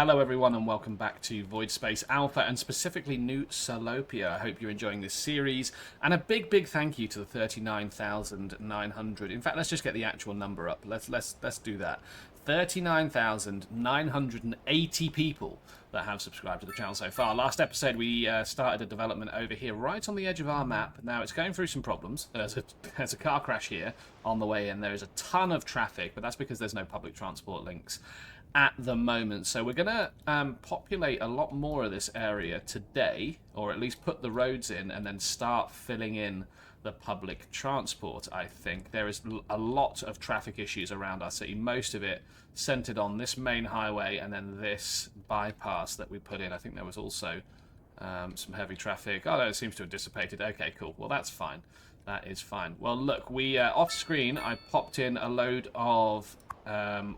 Hello everyone and welcome back to VoidSpace Alpha and specifically New Salopia. I hope you're enjoying this series and a big thank you to the 39,900. In fact, let's just get the actual number up. Let's do that. 39,980 people that have subscribed to the channel so far. Last episode we started a development over here right on the edge of our map. Now it's going through some problems. There's a car crash here on the way in. There is a ton of traffic, but that's because there's no public transport links at the moment. So we're going to populate a lot more of this area today, or at least put the roads in and then start filling in the public transport, I think. There is a lot of traffic issues around our city, most of it centered on this main highway and then this bypass that we put in. I think there was also some heavy traffic. Oh, no, it seems to have dissipated. Okay, cool. Well, that's fine. That is fine. Well, look, we off screen, I popped in a load of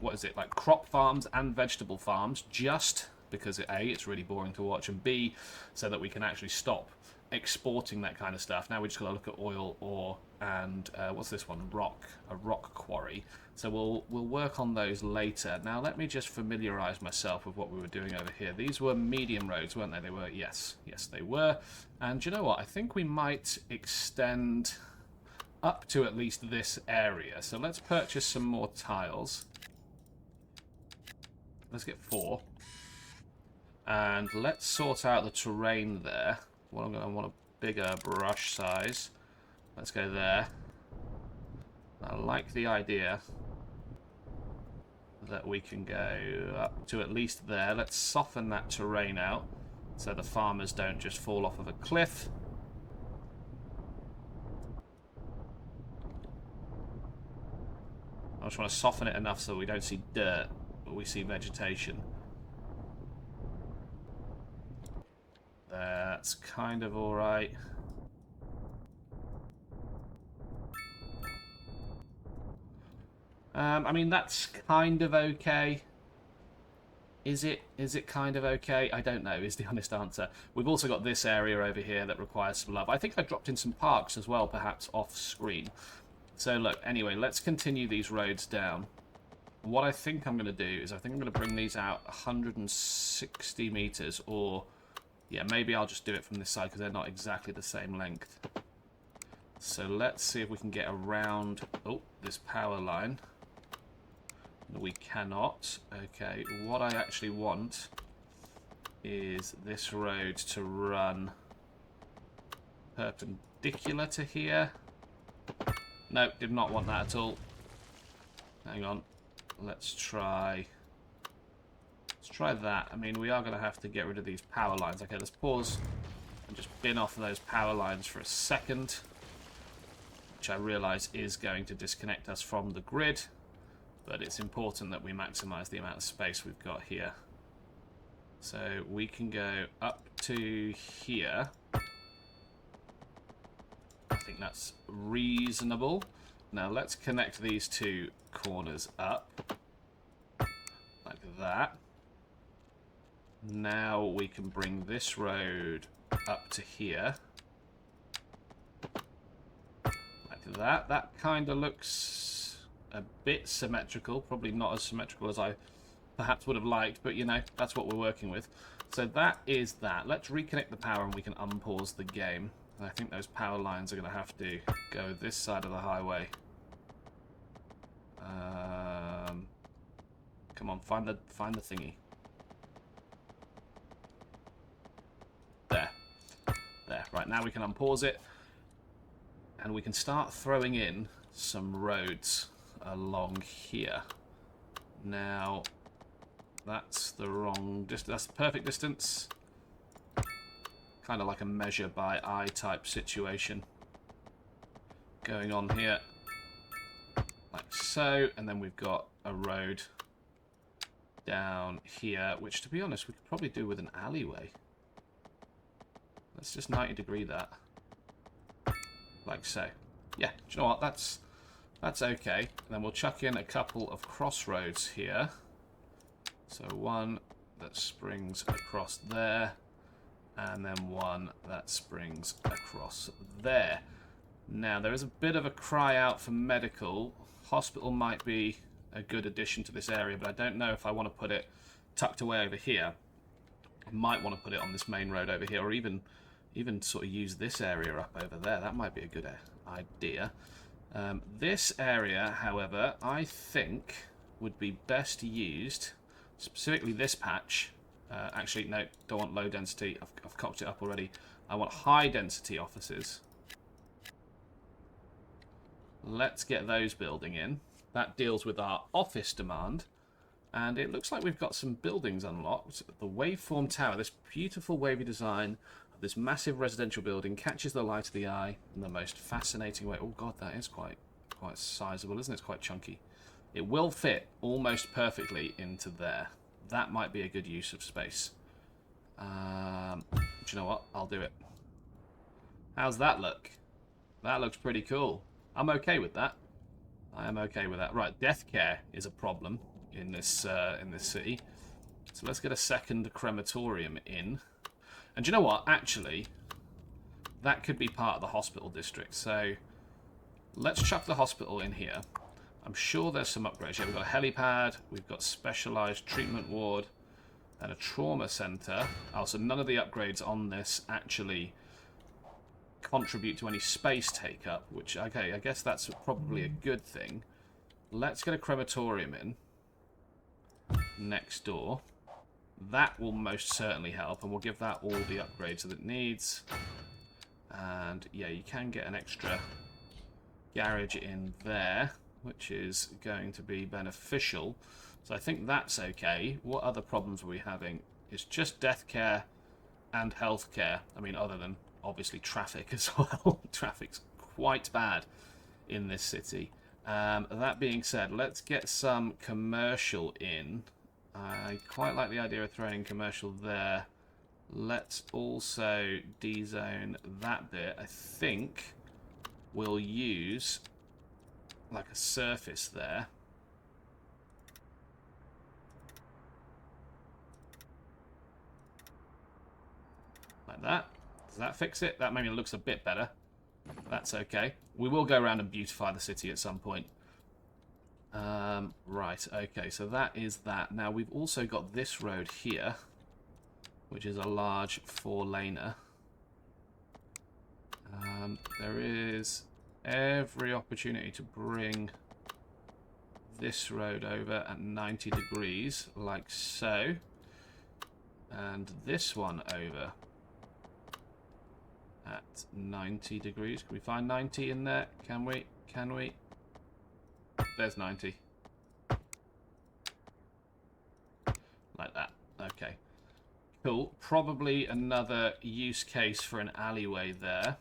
what is it, like crop farms and vegetable farms, just because A, it's really boring to watch, and B, so that we can actually stop exporting that kind of stuff. Now we just got to look at oil, ore, and what's this one? A rock quarry. So we'll work on those later. Now let me just familiarise myself with what we were doing over here. These were medium roads, weren't they? They were, yes, they were. And you know what? I think we might extend up to at least this area. So let's purchase some more tiles. Let's get 4. And let's sort out the terrain there. Well, I'm going to want a bigger brush size. Let's go there. I like the idea that we can go up to at least there. Let's soften that terrain out so the farmers don't just fall off of a cliff. I just want to soften it enough so we don't see dirt, but we see vegetation. That's kind of alright. I mean, that's kind of okay. Is it kind of okay? I don't know, is the honest answer. We've also got this area over here that requires some love. I think I dropped in some parks as well, perhaps off screen. So look, anyway, let's continue these roads down. What I think I'm going to do is I think I'm going to bring these out 160 meters, or yeah, maybe I'll just do it from this side because they're not exactly the same length. So let's see if we can get around this power line. We cannot. Okay, what I actually want is this road to run perpendicular to here. No, did not want that at all. Hang on. Let's try that. I mean, we are going to have to get rid of these power lines. Okay, let's pause and just bin off those power lines for a second, which I realise is going to disconnect us from the grid, but it's important that we maximise the amount of space we've got here. So we can go up to here. I think that's reasonable. Now let's connect these two corners up like that. Now we can bring this road up to here like that. That kind of looks a bit symmetrical, probably not as symmetrical as I perhaps would have liked, but you know, that's what we're working with. So that is that. Let's reconnect the power and we can unpause the game. I think those power lines are going to have to go this side of the highway. Come on, find the thingy. There. Right, now we can unpause it, and we can start throwing in some roads along here. Now, that's the wrong distance. That's the perfect distance. Kind of like a measure by eye type situation going on here, like so, and then we've got a road down here, which to be honest we could probably do with an alleyway. Let's just 90 degree that, like so. Yeah, do you know what, that's okay. And then we'll chuck in a couple of crossroads here. So one that springs across there, and then one that springs across there. Now, there is a bit of a cry out for medical. Hospital might be a good addition to this area, but I don't know if I want to put it tucked away over here. I might want to put it on this main road over here, or even sort of use this area up over there. That might be a good idea. This area, however, I think would be best used, specifically this patch. Actually, no, don't want low density. I've cocked it up already. I want high density offices. Let's get those building in. That deals with our office demand. And it looks like we've got some buildings unlocked. The waveform tower, this beautiful wavy design of this massive residential building, catches the light of the eye in the most fascinating way. Oh god, that is quite sizable, isn't it? It's quite chunky. It will fit almost perfectly into there. That might be a good use of space. Do you know what? I'll do it. How's that look? That looks pretty cool. I'm okay with that. I am okay with that. Right, death care is a problem in this city. So let's get a second crematorium in. And do you know what? Actually, that could be part of the hospital district. So let's chuck the hospital in here. I'm sure there's some upgrades. Yeah, we've got a helipad, we've got specialised treatment ward, and a trauma centre. Oh, so none of the upgrades on this actually contribute to any space take-up, which, okay, I guess that's probably a good thing. Let's get a crematorium in next door. That will most certainly help, and we'll give that all the upgrades that it needs. And, yeah, you can get an extra garage in there, which is going to be beneficial. So I think that's okay. What other problems are we having? It's just death care and health care. I mean, other than, obviously, traffic as well. Traffic's quite bad in this city. That being said, let's get some commercial in. I quite like the idea of throwing commercial there. Let's also dezone that bit. I think we'll use like a surface there. Like that. Does that fix it? That maybe looks a bit better. That's okay. We will go around and beautify the city at some point. Right, okay, so that is that. Now, we've also got this road here, which is a large 4-laner. There is every opportunity to bring this road over at 90 degrees, like so. And this one over at 90 degrees. Can we find 90 in there? Can we? Can we? There's 90. Like that. Okay. Cool. Probably another use case for an alleyway there.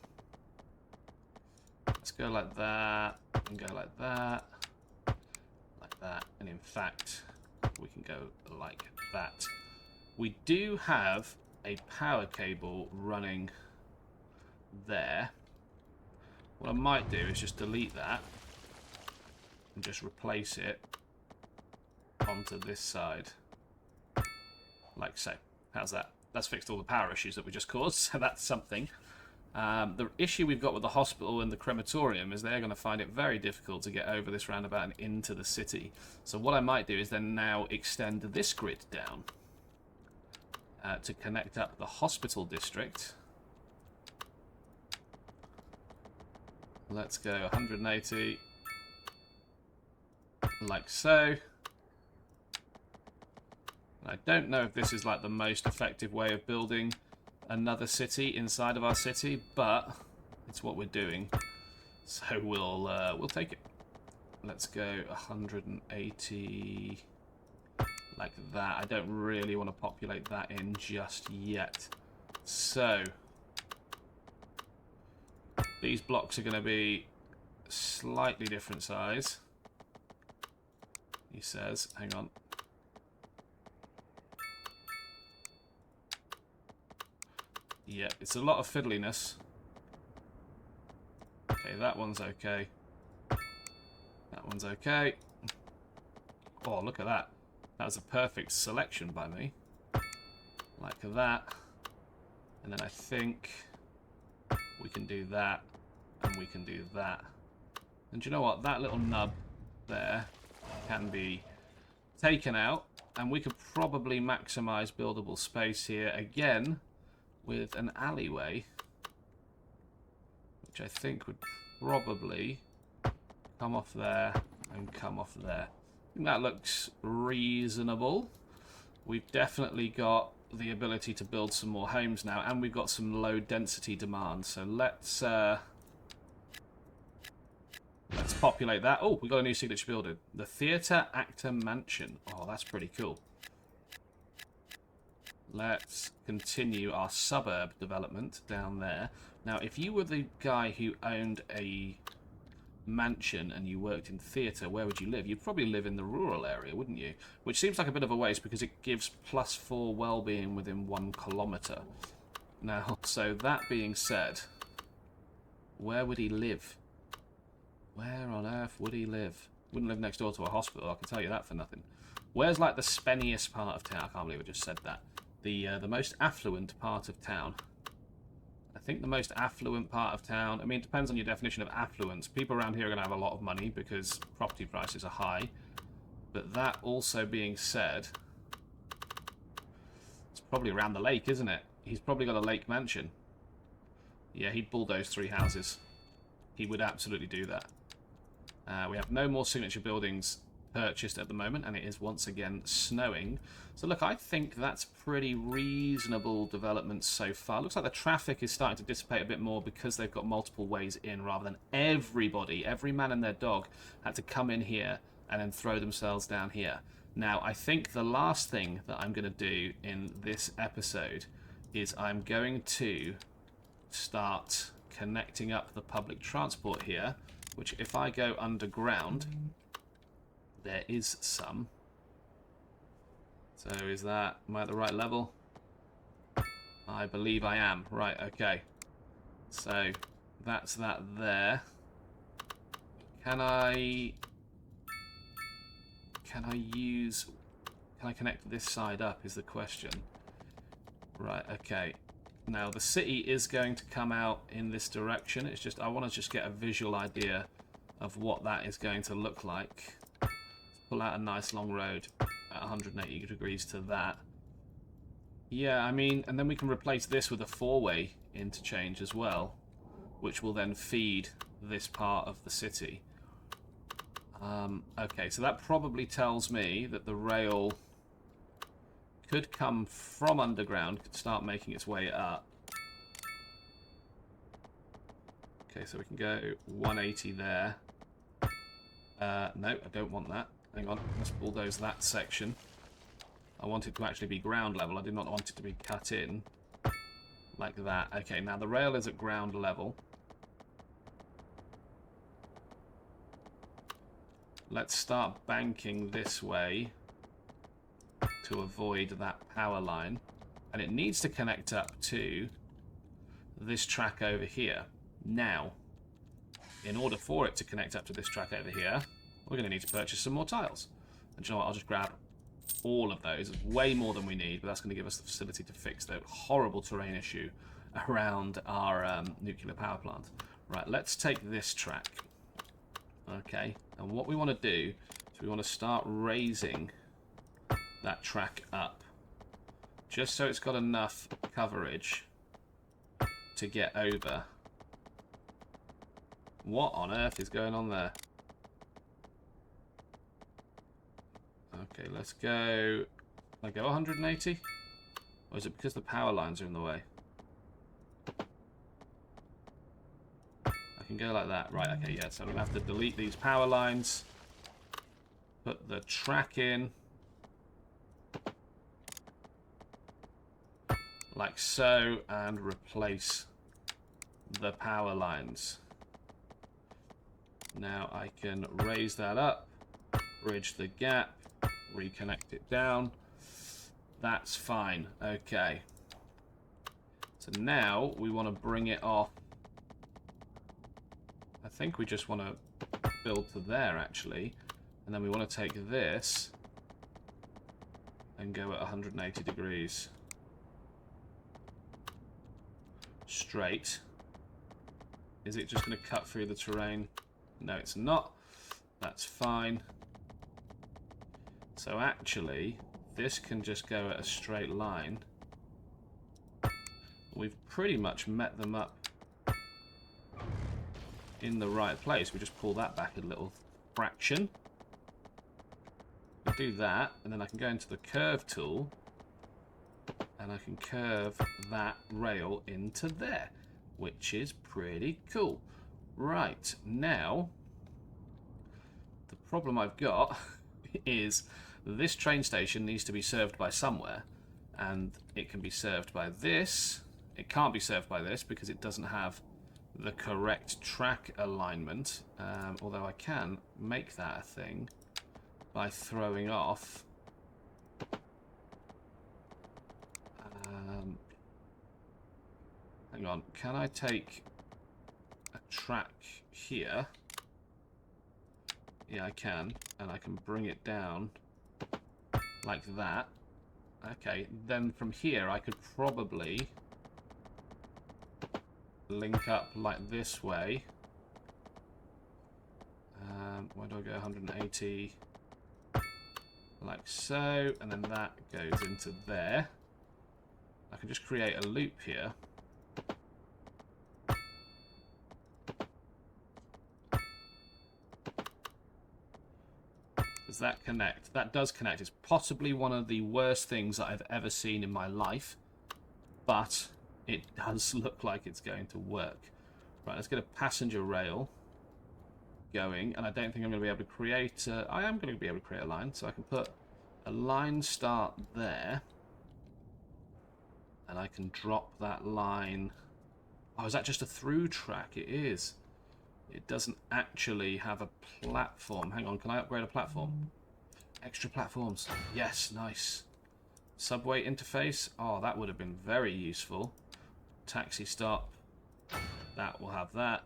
Let's go like that, and go like that, like that, and in fact, we can go like that. We do have a power cable running there. What I might do is just delete that and just replace it onto this side, like so. How's that? That's fixed all the power issues that we just caused, so that's something. The issue we've got with the hospital and the crematorium is they're going to find it very difficult to get over this roundabout and into the city. So what I might do is then now extend this grid down to connect up the hospital district. Let's go 180, like so. I don't know if this is like the most effective way of building another city inside of our city, but it's what we're doing, so we'll take it. Let's go 180 like that. I don't really want to populate that in just yet. So these blocks are going to be slightly different size, he says. Hang on. Yeah, it's a lot of fiddliness. Okay, that one's okay. That one's okay. Oh, look at that. That was a perfect selection by me. Like that. And then I think we can do that. And we can do that. And do you know what? That little nub there can be taken out. And we could probably maximize buildable space here again with an alleyway, which I think would probably come off there and come off there. I think that looks reasonable. We've definitely got the ability to build some more homes now, and we've got some low density demand. So let's populate that. Oh, we got a new signature building. The Theatre Actor Mansion. Oh, that's pretty cool. Let's continue our suburb development down there. Now, if you were the guy who owned a mansion and you worked in theatre, where would you live? You'd probably live in the rural area, wouldn't you? Which seems like a bit of a waste because it gives +4 well-being within 1 kilometre. Now, so that being said, where would he live? Where on earth would he live? Wouldn't live next door to a hospital, I can tell you that for nothing. Where's like the spenniest part of town? I can't believe I just said that. The most affluent part of town. I think the most affluent part of town, I mean, it depends on your definition of affluence. People around here are going to have a lot of money because property prices are high. But that also being said, it's probably around the lake, isn't it? He's probably got a lake mansion. Yeah, he'd bulldoze 3 houses. He would absolutely do that. We have no more signature buildings purchased at the moment, and it is once again snowing. So look, I think that's pretty reasonable development so far. Looks like the traffic is starting to dissipate a bit more because they've got multiple ways in rather than everybody, every man and their dog had to come in here and then throw themselves down here. Now, I think the last thing that I'm going to do in this episode is I'm going to start connecting up the public transport here, which if I go underground, there is some. So is that, am I at the right level? I believe I am. Right, okay. So that's that there. Can I connect this side up is the question. Right, okay. Now the city is going to come out in this direction. It's just, I want to just get a visual idea of what that is going to look like. Pull out a nice long road at 180 degrees to that. Yeah, I mean, and then we can replace this with a 4-way interchange as well, which will then feed this part of the city. Okay, so that probably tells me that the rail could come from underground, could start making its way up. Okay, so we can go 180 there. No, I don't want that. Hang on, let's bulldoze that section. I want it to actually be ground level. I did not want it to be cut in like that. Okay, now the rail is at ground level. Let's start banking this way to avoid that power line. And it needs to connect up to this track over here. Now, in order for it to connect up to this track over here, we're going to need to purchase some more tiles. And you know what, I'll just grab all of those. It's way more than we need, but that's going to give us the facility to fix the horrible terrain issue around our nuclear power plant. Right, let's take this track. Okay, and what we want to do is we want to start raising that track up. Just so it's got enough coverage to get over. What on earth is going on there? Okay, let's go... Can I go 180? Or is it because the power lines are in the way? I can go like that. Right, okay, yeah. So I'm going to have to delete these power lines. Put the track in. Like so. And replace the power lines. Now I can raise that up. Bridge the gap. Reconnect it down. That's fine. Okay. So now we want to bring it off. I think we just want to build to there actually. And then we want to take this and go at 180 degrees. Straight. Is it just going to cut through the terrain? No, it's not. That's fine. So actually, this can just go at a straight line. We've pretty much met them up in the right place. We just pull that back a little fraction. We do that, and then I can go into the curve tool, and I can curve that rail into there, which is pretty cool. Right, now, the problem I've got is this train station needs to be served by somewhere, and it can be served by this. It can't be served by this because it doesn't have the correct track alignment, although I can make that a thing by throwing off hang on, can I take a track here? Yeah, I can, and I can bring it down like that. Okay, then from here I could probably link up like this way. Where do I go? 180, like so, and then that goes into there. I can just create a loop here. Does that connect? That does connect. It's possibly one of the worst things that I've ever seen in my life, but it does look like it's going to work. Right, let's get a passenger rail going, and I don't think I'm going to be able to create... I am going to be able to create a line, so I can put a line start there, and I can drop that line... Oh, is that just a through track? It is. It doesn't actually have a platform. Hang on, can I upgrade a platform? Extra platforms. Yes, nice. Subway interface. Oh, that would have been very useful. Taxi stop. That will have that.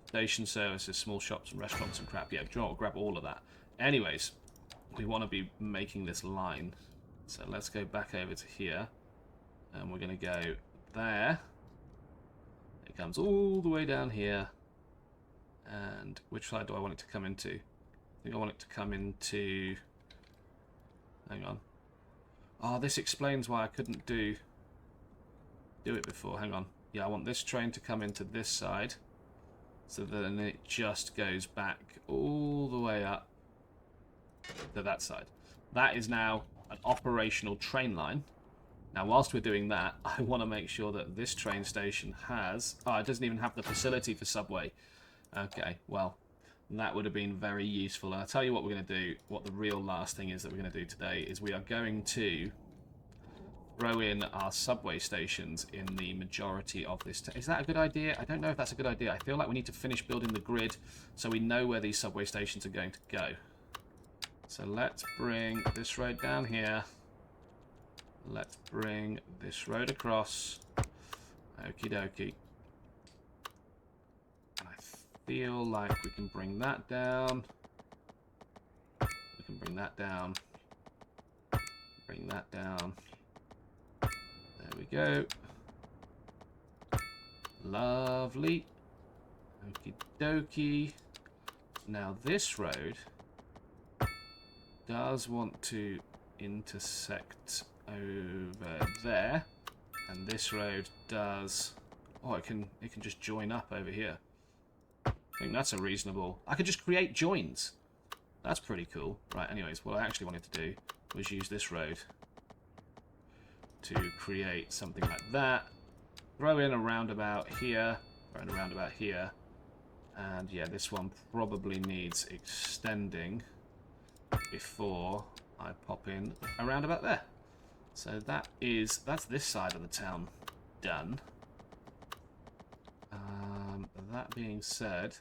Station services, small shops and restaurants and crap. Yeah, do you know what? Grab all of that. Anyways, we want to be making this line. So let's go back over to here. And we're going to go there. It comes all the way down here. And which side do I want it to come into? I think I want it to come into... Hang on. Oh, this explains why I couldn't do it before. Hang on. Yeah, I want this train to come into this side. So then it just goes back all the way up to that side. That is now an operational train line. Now, whilst we're doing that, I want to make sure that this train station has... Oh, it doesn't even have the facility for subway. Okay, well, that would have been very useful. And I'll tell you what we're going to do. What the real last thing is that we're going to do today is we are going to throw in our subway stations in the majority of this. Is that a good idea? I don't know if that's a good idea. I feel like we need to finish building the grid so we know where these subway stations are going to go. So let's bring this road down here. Let's bring this road across. Okie dokie. And I feel like we can bring that down. We can bring that down. Bring that down. There we go. Lovely. Okie dokie. Now this road does want to intersect over there, and this road does... Oh, it can just join up over here. I think that's a reasonable... I could just create joins. That's pretty cool. Right, anyways, what I actually wanted to do was use this road to create something like that. Throw in a roundabout here, throw in a roundabout here, and yeah, this one probably needs extending before I pop in a roundabout there. So that's this side of the town done. That being said,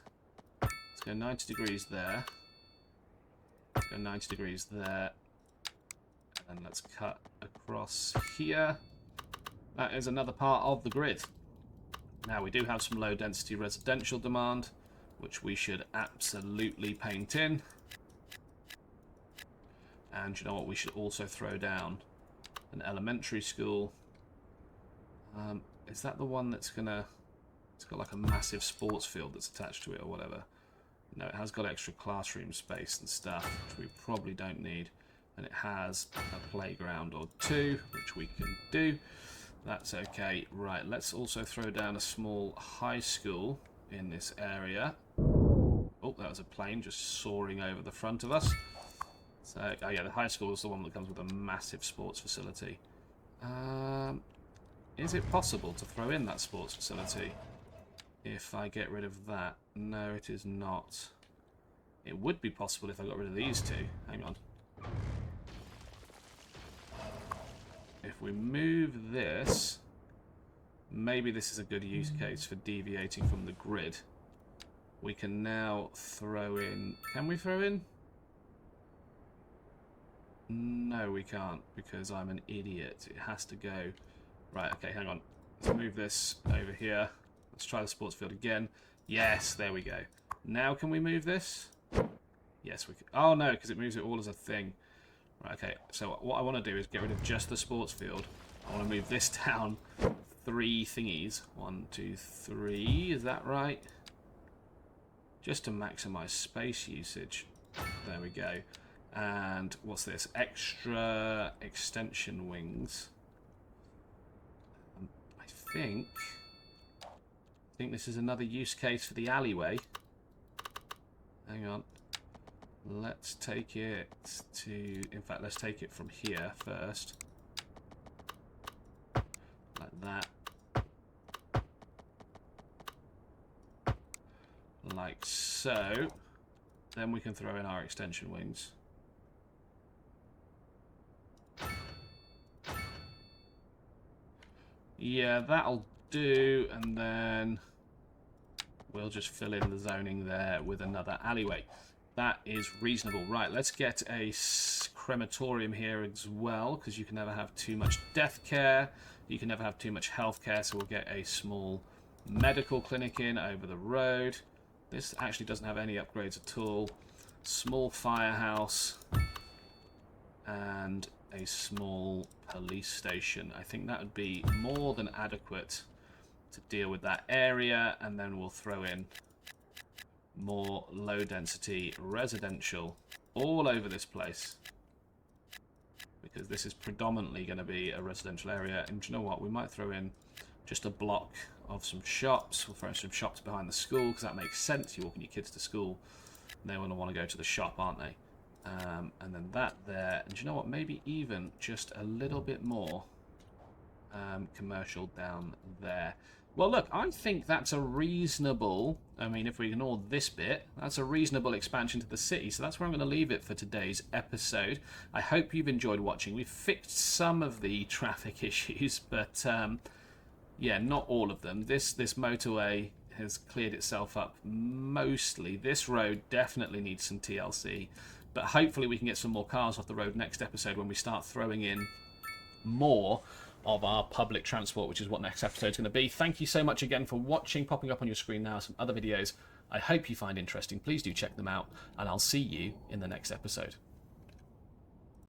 let's go 90 degrees there. Let's go 90 degrees there. And let's cut across here. That is another part of the grid. Now we do have some low density residential demand, which we should absolutely paint in. And you know what, we should also throw down an elementary school. Is that the one that's gonna... It's got like a massive sports field that's attached to it or whatever. No, it has got extra classroom space and stuff, which we probably don't need. and it has a playground or two, which we can do. That's okay. Right, let's also throw down a small high school in this area. Oh, that was a plane just soaring over the front of us. So, oh yeah, the high school is the one that comes with a massive sports facility. Is it possible to throw in that sports facility if I get rid of that? No, it is not. It would be possible if I got rid of these two. Hang on. If we move this, maybe this is a good use case for deviating from the grid. We can now throw in... Can we throw in? No, we can't, because I'm an idiot. It has to go... Right, okay, hang on. Let's move this over here. Let's try the sports field again. Yes, there we go. Now can we move this? Yes, we can. Oh, no, because it moves it all as a thing. Right, okay, so what I want to do is get rid of just the sports field. I want to move this down 3 thingies. 1, 2, 3. Is that right? Just to maximize space usage. There we go. And what's this? Extra extension wings. I think this is another use case for the alleyway. Hang on. Let's take it to... In fact, let's take it from here first. Like that. Like so. Then we can throw in our extension wings. Yeah, that'll do, and then we'll just fill in the zoning there with another alleyway. That is reasonable. Right, let's get a crematorium here as well, because you can never have too much death care. You can never have too much health care, so we'll get a small medical clinic in over the road. This actually doesn't have any upgrades at all. Small firehouse and a small police station. I think that would be more than adequate to deal with that area, and then we'll throw in more low density residential all over this place, because this is predominantly going to be a residential area. And do you know what, we might throw in just a block of some shops. We'll throw some shops behind the school, because that makes sense. You're walking your kids to school, and they want to go to the shop, aren't they? And then that there, and do you know what, maybe even just a little bit more commercial down there. Well, look, I think that's a reasonable, I mean, if we ignore this bit, that's a reasonable expansion to the city. So that's where I'm going to leave it for today's episode. I hope you've enjoyed watching. We've fixed some of the traffic issues, but yeah, not all of them. This motorway has cleared itself up mostly. This road definitely needs some TLC, but hopefully we can get some more cars off the road next episode when we start throwing in more of our public transport, which is what next episode is going to be. Thank you so much again for watching. Popping up on your screen now some other videos I hope you find interesting. Please do check them out, and I'll see you in the next episode.